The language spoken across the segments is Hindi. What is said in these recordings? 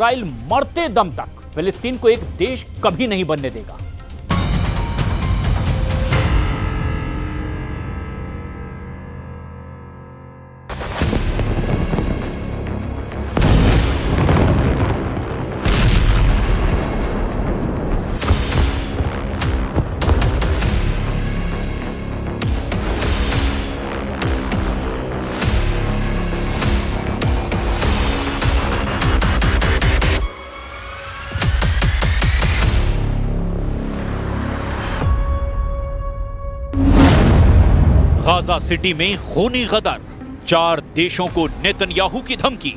इस्राइल मरते दम तक फिलिस्तीन को एक देश कभी नहीं बनने देगा। गाजा सिटी में खूनी गदर, 4 देशों को नेतन्याहू की धमकी।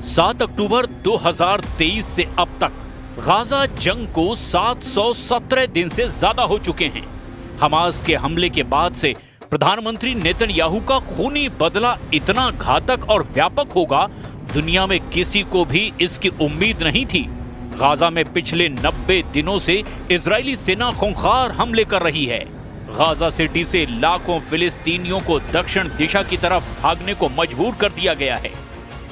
7 अक्टूबर 2023 से अब तक गाजा जंग को 717 दिन से ज्यादा हो चुके हैं। हमास के हमले के बाद से प्रधानमंत्री नेतन्याहू का खूनी बदला इतना घातक और व्यापक होगा, दुनिया में किसी को भी इसकी उम्मीद नहीं थी। गाजा में पिछले 90 दिनों से इजरायली सेना खूंखार हमले कर रही है। गाजा सिटी से लाखों फिलिस्तीनियों को दक्षिण दिशा की तरफ भागने को मजबूर कर दिया गया है।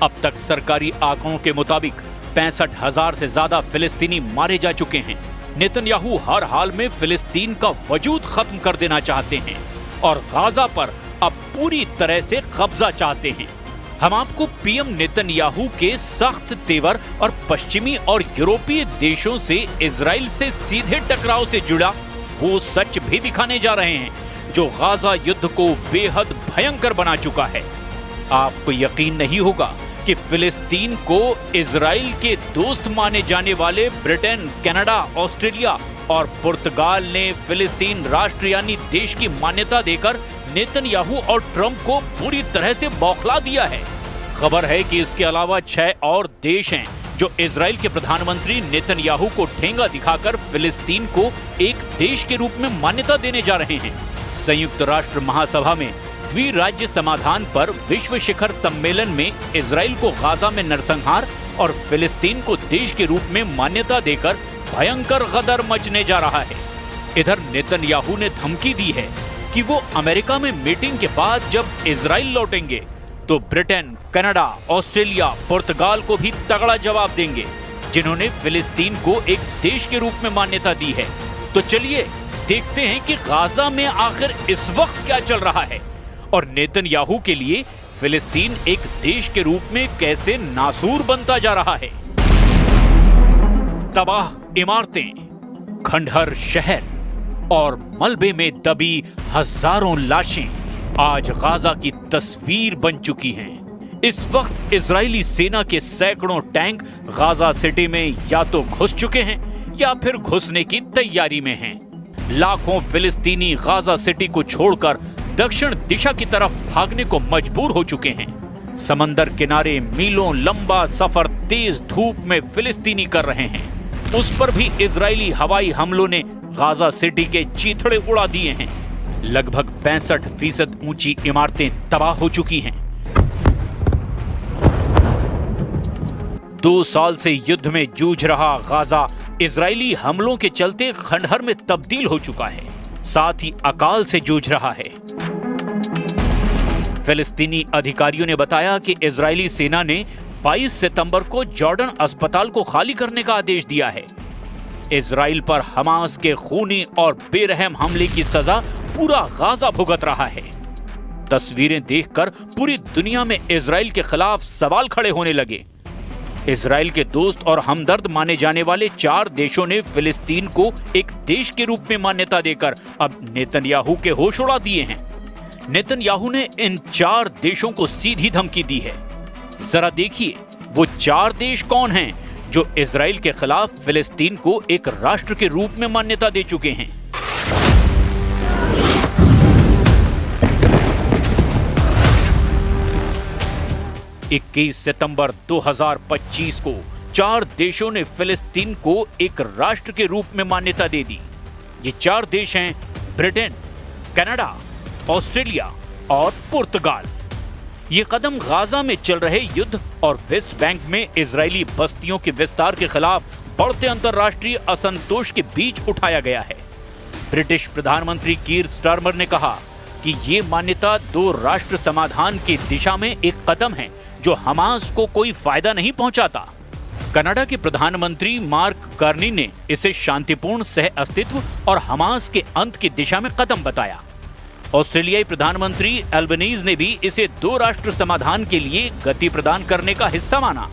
अब तक सरकारी आंकड़ों के मुताबिक 65,000 से ज्यादा फिलिस्तीनी मारे जा चुके हैं। नेतन्याहू हर हाल में फिलिस्तीन का वजूद खत्म कर देना चाहते हैं और गाजा पर अब पूरी तरह से कब्जा चाहते हैं। हम आपको पीएम नेतन्याहू के सख्त तेवर और पश्चिमी और यूरोपीय देशों से इजराइल से सीधे टकराव से जुड़ा वो सच भी दिखाने जा रहे हैं जो गाजा युद्ध को बेहद भयंकर बना चुका है। आपको यकीन नहीं होगा कि फिलिस्तीन को इजराइल के दोस्त माने जाने वाले ब्रिटेन, कनाडा, ऑस्ट्रेलिया और पुर्तगाल ने फिलिस्तीन राष्ट्र यानी देश की मान्यता देकर नेतन्याहू और ट्रंप को पूरी तरह से बौखला दिया है। खबर है कि इसके अलावा 6 और देश हैं जो इजराइल के प्रधानमंत्री नेतन्याहू को ठेंगा दिखाकर फिलिस्तीन को एक देश के रूप में मान्यता देने जा रहे हैं। संयुक्त राष्ट्र महासभा में द्विराज्य समाधान पर विश्व शिखर सम्मेलन में इजराइल को गाजा में नरसंहार और फिलिस्तीन को देश के रूप में मान्यता देकर भयंकर गदर मचने जा रहा है। इधर नेतन्याहू ने धमकी दी है कि वो अमेरिका में मीटिंग के बाद जब इजराइल लौटेंगे तो ब्रिटेन, कनाडा, ऑस्ट्रेलिया, पुर्तगाल को भी तगड़ा जवाब देंगे जिन्होंने फिलिस्तीन को एक देश के रूप में मान्यता दी है। तो चलिए देखते हैं कि गाजा में आखिर इस वक्त क्या चल रहा है और नेतन्याहू के लिए फिलिस्तीन एक देश के रूप में कैसे नासूर बनता जा रहा है। तबाह इमारतें, खंडहर शहर और मलबे में दबी हजारों लाशें आज गाजा की तस्वीर बन चुकी हैं। इस वक्त इजरायली सेना के सैकड़ों टैंक गाजा सिटी में या तो घुस चुके हैं या फिर घुसने की तैयारी में हैं। लाखों फिलिस्तीनी गाजा सिटी को छोड़कर दक्षिण दिशा की तरफ भागने को मजबूर हो चुके हैं। समंदर किनारे मीलों लंबा सफर तेज धूप में फिलिस्तीनी कर रहे हैं। उस पर भी इजरायली हवाई हमलों ने गाजा सिटी के चीथड़े उड़ा दिए हैं। लगभग 65% ऊंची इमारतें तबाह हो चुकी हैं। 2 साल से युद्ध में जूझ रहा गाजा इजरायली हमलों के चलते खंडहर में तब्दील हो चुका है, साथ ही अकाल से जूझ रहा है। फिलिस्तीनी अधिकारियों ने बताया कि इजरायली सेना ने 22 सितंबर को जॉर्डन अस्पताल को खाली करने का आदेश दिया है। इजराइल पर हमास के खूनी और बेरहम हमले की सजा पूरा गाजा भुगत रहा है। तस्वीरें देखकर पूरी दुनिया में इजराइल के खिलाफ सवाल खड़े होने लगे। इजराइल के दोस्त और हमदर्द माने जाने वाले 4 देशों ने फिलिस्तीन को एक देश के रूप में मान्यता देकर अब नेतन्याहू के होश उड़ा दिए हैं। नेतन्याहू ने इन 4 देशों को सीधी धमकी दी है। जरा देखिए वो 4 देश कौन हैं जो इजराइल के खिलाफ फिलिस्तीन को एक राष्ट्र के रूप में मान्यता दे चुके हैं। इक्कीस सितंबर 2025 को 4 देशों ने फिलिस्तीन को एक राष्ट्र के रूप में मान्यता दे दी। ये 4 देश हैं ब्रिटेन, कनाडा, ऑस्ट्रेलिया और पुर्तगाल। ये कदम गाजा में चल रहे युद्ध और वेस्ट बैंक में इजरायली बस्तियों के विस्तार के खिलाफ बढ़ते अंतर्राष्ट्रीय असंतोष के बीच उठाया गया है। ब्रिटिश प्रधानमंत्री कीर स्टारमर ने कहा कि ये मान्यता 2 राष्ट्र समाधान की दिशा में एक कदम है जो हमास को कोई फायदा नहीं पहुंचाता। कनाडा के प्रधानमंत्री मार्क कार्नी ने इसे शांतिपूर्ण सह अस्तित्व और हमास के अंत की दिशा में कदम बताया। ऑस्ट्रेलियाई प्रधानमंत्री एल्बनीज ने भी इसे दो राष्ट्र समाधान के लिए गति प्रदान करने का हिस्सा माना।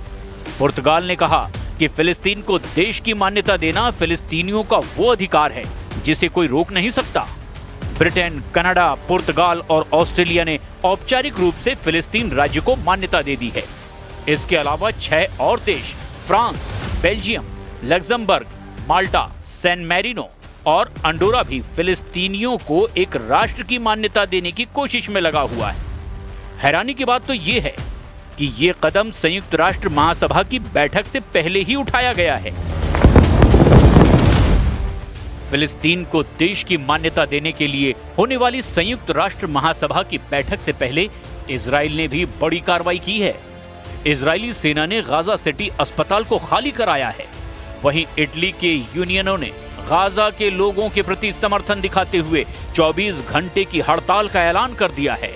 पुर्तगाल ने कहा कि फिलिस्तीन को देश की मान्यता देना फिलिस्तीनियों का वो अधिकार है जिसे कोई रोक नहीं सकता। ब्रिटेन, कनाडा, पुर्तगाल और ऑस्ट्रेलिया ने औपचारिक रूप से फिलिस्तीन राज्य को मान्यता दे दी है। इसके अलावा 6 और देश फ्रांस, बेल्जियम, लग्जमबर्ग, माल्टा, सैन मैरिनो और अंडोरा भी फिलिस्तीनियों को एक राष्ट्र की मान्यता देने की कोशिश में लगा हुआ है। हैरानी की बात तो ये है कि ये कदम संयुक्त राष्ट्र महासभा की बैठक से पहले ही उठाया गया है। फिलिस्तीन को देश की मान्यता देने के लिए होने वाली संयुक्त राष्ट्र महासभा की बैठक से पहले इजराइल ने भी बड़ी कार्रवाई की है। इजरायली सेना ने गाजा सिटी अस्पताल को खाली कराया है। वहीं इटली के यूनियनों ने गाजा के लोगों के प्रति समर्थन दिखाते हुए 24 घंटे की हड़ताल का ऐलान कर दिया है।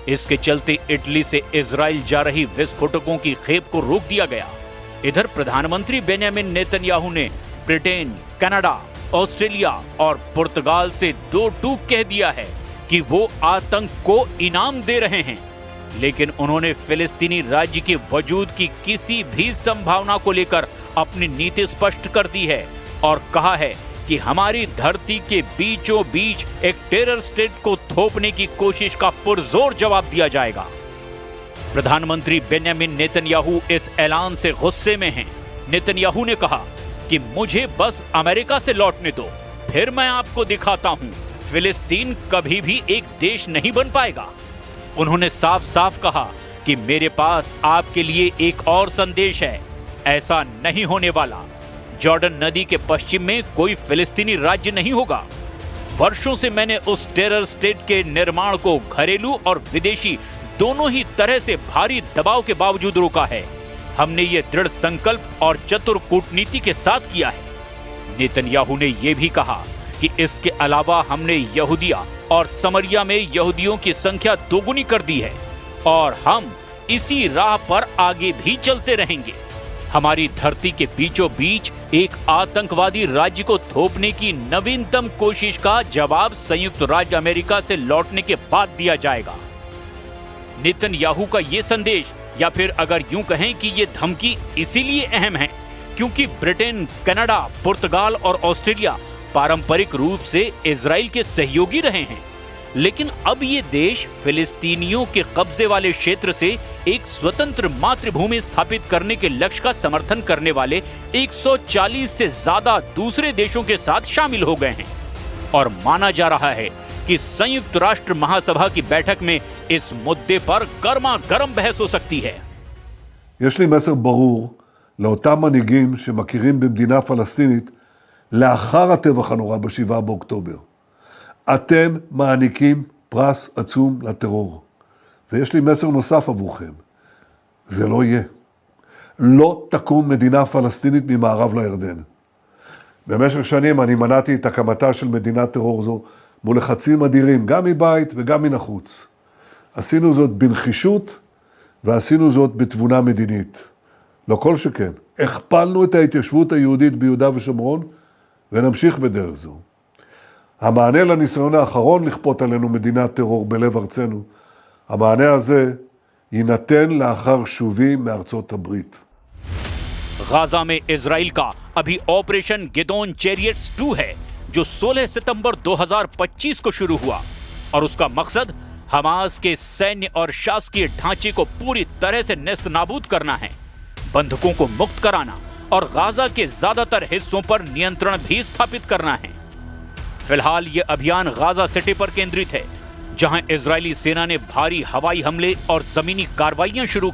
इसके चलते इटली से इजराइल जा रही विस्फोटकों की खेप को रोक दिया गया। इधर प्रधानमंत्री बेंजामिन नेतन्याहू ने ब्रिटेन, कनाडा, ऑस्ट्रेलिया और पुर्तगाल से दो टूक कह दिया है कि वो आतंक को इनाम दे रहे हैं, लेकिन उन्होंने फिलिस्तीनी राज्य के वजूद की किसी भी संभावना को लेकर अपनी नीति स्पष्ट कर दी है और कहा है कि हमारी धरती के बीचों बीच एक टेरर स्टेट को थोपने की कोशिश का पुरजोर जवाब दिया जाएगा। प्रधानमंत्री बेंजामिन नेतन्याहू इस ऐलान से गुस्से में हैं। नेतन्याहू ने कहा कि मुझे बस अमेरिका से लौटने दो, फिर मैं आपको दिखाता हूं फिलिस्तीन कभी भी एक देश नहीं बन पाएगा। उन्होंने साफ साफ कहा कि मेरे पास आपके लिए एक और संदेश है, ऐसा नहीं होने वाला। जॉर्डन नदी के पश्चिम में कोई फिलिस्तीनी राज्य नहीं होगा। वर्षों से मैंने उस टेरर स्टेट के निर्माण को घरेलू और विदेशी दोनों ही तरह से भारी दबाव के बावजूद रोका है। हमने ये दृढ़ संकल्प और चतुर कूटनीति के साथ किया है। नेतन्याहू ने यह भी कहा कि इसके अलावा हमने यहूदिया और समरिया में यहूदियों की संख्या दोगुनी कर दी है और हम इसी राह पर आगे भी चलते रहेंगे। हमारी धरती के बीचों बीच एक आतंकवादी राज्य को थोपने की नवीनतम कोशिश का जवाब संयुक्त राज्य अमेरिका से लौटने के बाद दिया जाएगा। नेतन्याहू का ये संदेश, या फिर अगर यूं कहें कि ये धमकी इसीलिए अहम है क्योंकि ब्रिटेन, कनाडा, पुर्तगाल और ऑस्ट्रेलिया पारंपरिक रूप से इजराइल के सहयोगी रहे हैं, लेकिन अब ये देश फिलिस्तीनियों के कब्जे वाले क्षेत्र से एक स्वतंत्र मातृभूमि स्थापित करने के लक्ष्य का समर्थन करने वाले 140 से ज्यादा दूसरे देशों के साथ शामिल हो गए हैं और माना जा रहा है कि संयुक्त राष्ट्र महासभा की बैठक में इस मुद्दे पर गर्मा गर्म बहस हो सकती है। יש לי מסר ברור לאותם מנהיגים שמכירים במדינה פלסטינית לאחר הטבח הנורא ב7 באוקטובר. אתם מעניקים פרס עצום לטרור. ויש לי מסר נוסף עבורכם. זה לא יהיה. לא תקום מדינה פלסטינית ממערב לירדן. במשך שנים אני מנעתי את הקמתה של מדינת טרור זו מול לחצים אדירים, גם מבית וגם מן החוץ. עשינו זאת בנחישות ועשינו זאת בתבונה מדינית. לא כל שכן. הכפלנו את ההתיישבות היהודית ביהודה ושומרון ונמשיך בדרך זו. המענה לניסיון האחרון לכפות עלינו מדינת טרור בלב ארצנו, המענה הזה יינתן לאחר שובי מארצות הברית. गाजा में इजराइल का अभी ऑपरेशन गिदोन चैरियट्स 2 है जो 16 सितंबर 2025 को शुरू हुआ और उसका मकसद हमास के सैन्य और शासकीय ढांचे को पूरी तरह से नेस्त नाबूद करना है, बंधकों को मुक्त कराना और गाजा के ज्यादातर हिस्सों पर नियंत्रण भी स्थापित करना है। फिलहाल ये अभियान गाजा सिटी पर केंद्रित है, जहां इजरायली सेना ने भारी हवाई हमले और जमीनी कार्रवाइयां शुरू